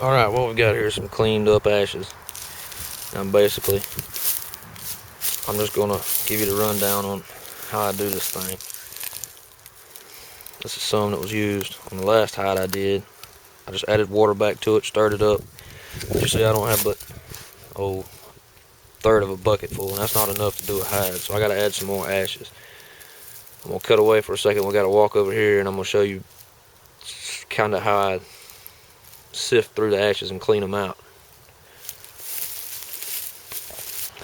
Alright, what we've got here is some cleaned up ashes. Now basically, I'm just going to give you the rundown on how I do this thing. This is some that was used on the last hide I did. I just added water back to it, stirred it up. As you see, I don't have but a third of a bucket full, and that's not enough to do a hide, so I got to add some more ashes. I'm going to cut away for a second. We got to walk over here, and I'm going to show you kind of how I sift through the ashes and clean them out.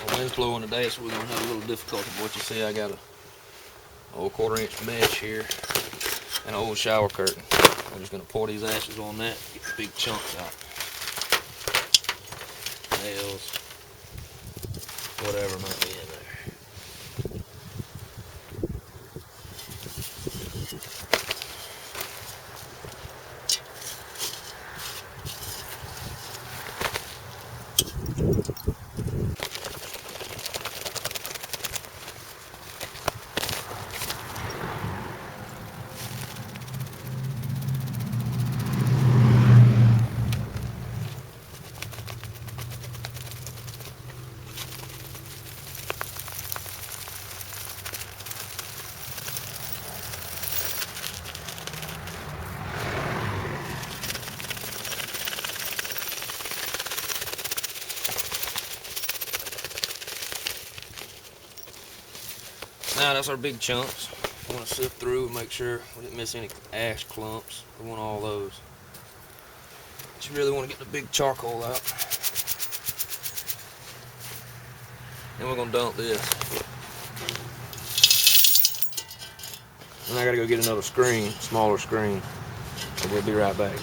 The wind's blowing today, so we're going to have a little difficulty. But what you see, I got a old 1/4-inch mesh here and an old shower curtain. I'm just going to pour these ashes on that, get the big chunks out. Nails, whatever might be in there. Now that's our big chunks. I want to sift through and make sure we didn't miss any ash clumps. We want all those. But you really want to get the big charcoal out. Then we're going to dump this. And I got to go get another screen, smaller screen. So we'll be right back.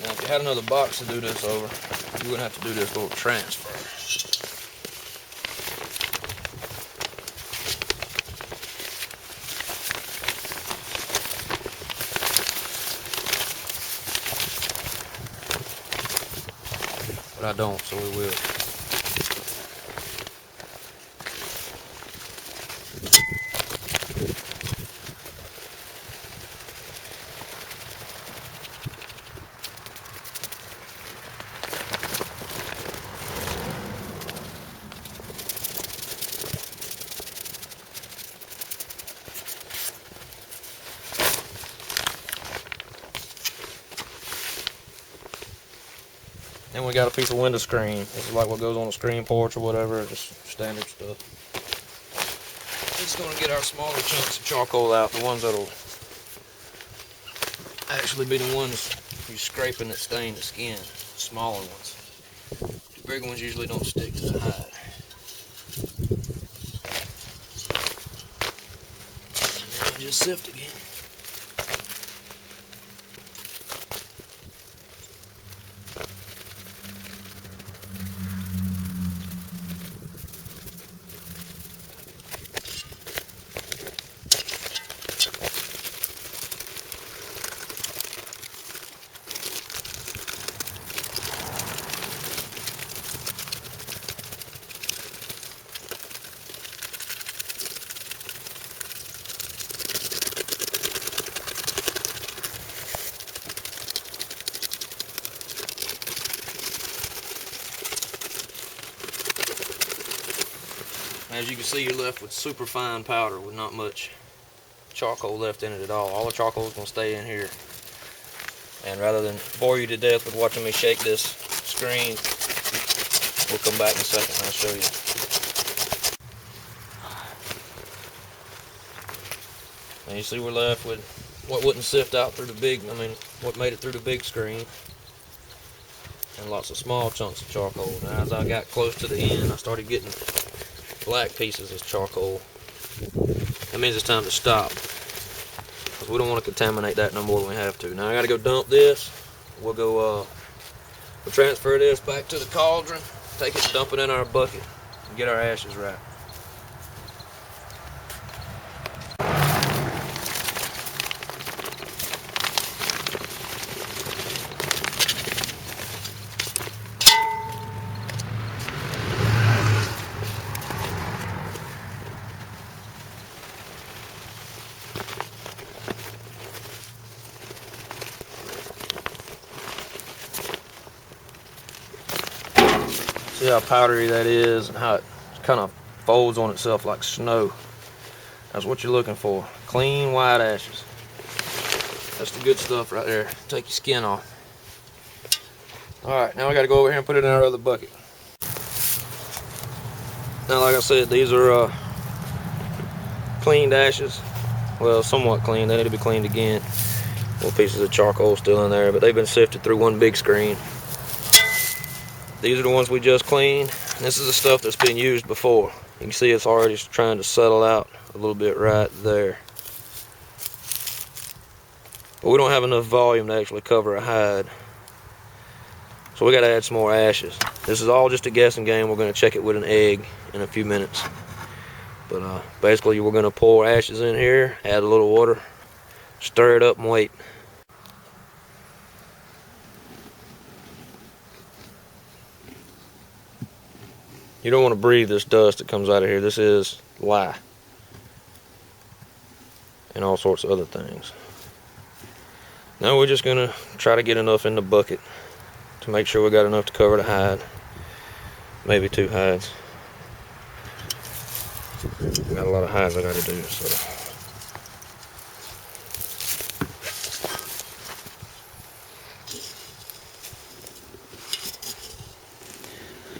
Now if you had another box to do this over, you wouldn't have to do this little transfer. But I don't, so we will. And we got a piece of window screen. This is like what goes on a screen porch or whatever, just standard stuff. Just going to get our smaller chunks of charcoal out, the ones that'll actually be the ones you're scraping that stain the skin, the smaller ones. The bigger ones usually don't stick to the hide. And then just sift again. As you can see, you're left with super fine powder with not much charcoal left in it at all. All the charcoal is going to stay in here. And rather than bore you to death with watching me shake this screen, we'll come back in a second and I'll show you. And you see we're left with what wouldn't sift out through the big, what made it through the big screen. And lots of small chunks of charcoal. Now as I got close to the end, I started getting black pieces of charcoal. That means it's time to stop, because we don't want to contaminate that no more than we have to. Now I got to go dump this. We'll go we'll transfer this back to the cauldron, take it, dump it in our bucket, and get our ashes right. See how powdery that is and how it kind of folds on itself like snow. That's what you're looking for. Clean white ashes. That's the good stuff right there. Take your skin off. Alright, now we got to go over here and put it in our other bucket. Now, like I said, these are cleaned ashes. Well, somewhat clean. They need to be cleaned again. Little pieces of charcoal still in there, but they've been sifted through one big screen. These are the ones we just cleaned. This is the stuff that's been used before. You can see it's already trying to settle out a little bit right there. But we don't have enough volume to actually cover a hide. So we got to add some more ashes. This is all just a guessing game. We're going to check it with an egg in a few minutes. But basically we're going to pour ashes in here, add a little water, stir it up and wait. You don't want to breathe this dust that comes out of here. This is lye and all sorts of other things. Now we're just going to try to get enough in the bucket to make sure we got enough to cover the hide. Maybe 2 hides. Got a lot of hides I got to do. So.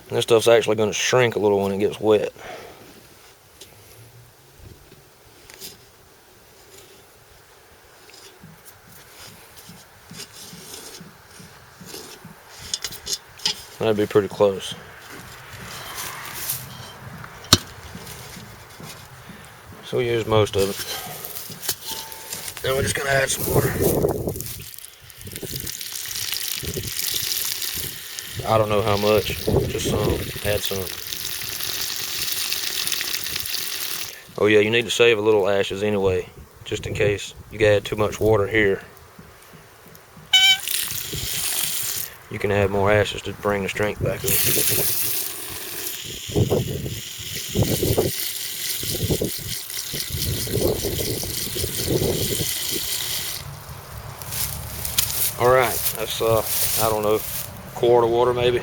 And this stuff's actually going to shrink a little when it gets wet. That'd be pretty close. So we use most of it. Then we're just going to add some water. I don't know how much, just some, add some. Oh yeah, you need to save a little ashes anyway, just in case you add too much water here. You can add more ashes to bring the strength back up. Alright, that's, I don't know, quart of water maybe.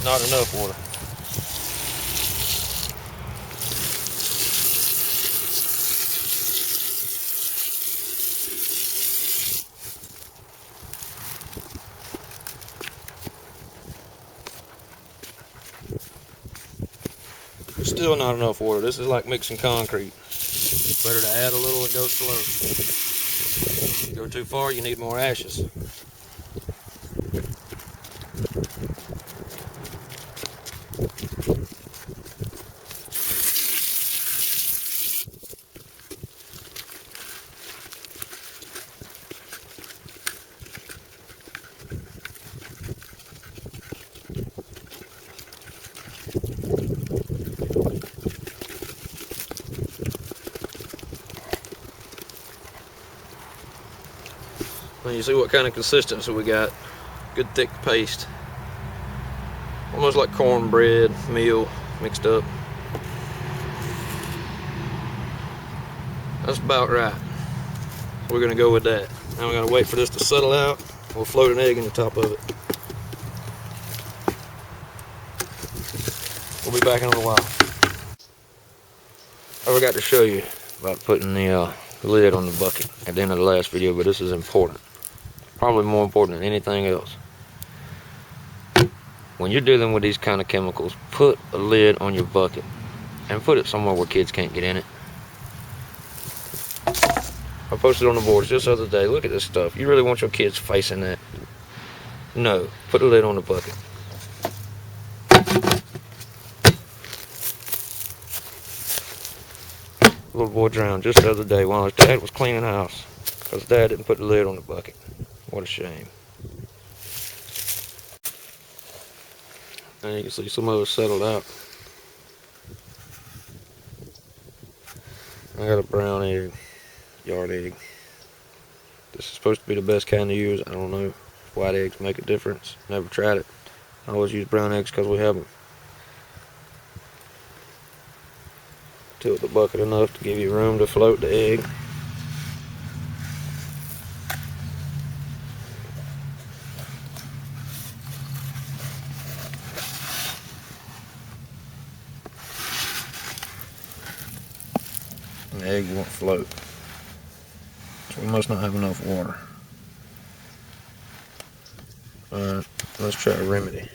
Not enough water. Still not enough water. This is like mixing concrete. Better to add a little and go slow. Go too far, you need more ashes. Now you see what kind of consistency we got. Good thick paste. Almost like cornbread, meal mixed up. That's about right. We're gonna go with that. Now we gotta wait for this to settle out. We'll float an egg in the top of it. We'll be back in a little while. I forgot to show you about putting the lid on the bucket at the end of the last video, but this is important. Probably more important than anything else. When you're dealing with these kind of chemicals, put a lid on your bucket and put it somewhere where kids can't get in it. I posted on the boards just the other day. Look at this stuff. You really want your kids facing that? No. Put a lid on the bucket. Little boy drowned just the other day while his dad was cleaning the house because dad didn't put the lid on the bucket. What a shame. And you can see some of it settled out. I got a brown egg, yard egg. This is supposed to be the best kind to use. I don't know if white eggs make a difference. Never tried it. I always use brown eggs because we have them. Tilt the bucket enough to give you room to float the egg. And the egg won't float. So we must not have enough water. Alright, let's try a remedy.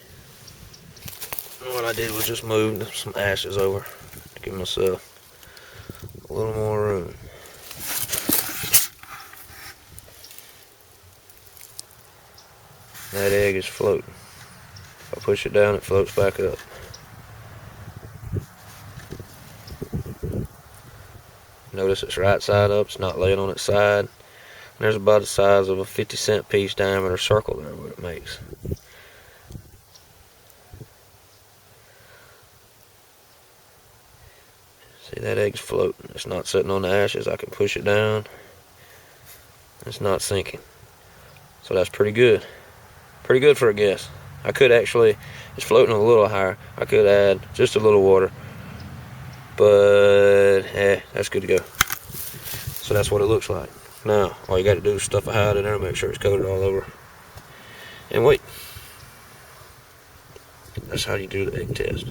What I did was just move some ashes over to give myself a little more room. That egg is floating. If I push it down, it floats back up. Notice it's right side up, it's not laying on its side. And there's about the size of a 50-cent piece diameter circle there what it makes. See, that egg's floating. It's not sitting on the ashes. I can push it down. It's not sinking. So that's pretty good. Pretty good for a guess. I could actually, it's floating a little higher. I could add just a little water. But, that's good to go. So that's what it looks like. Now, all you got to do is stuff a hide in there, make sure it's coated all over, and wait. That's how you do the egg test.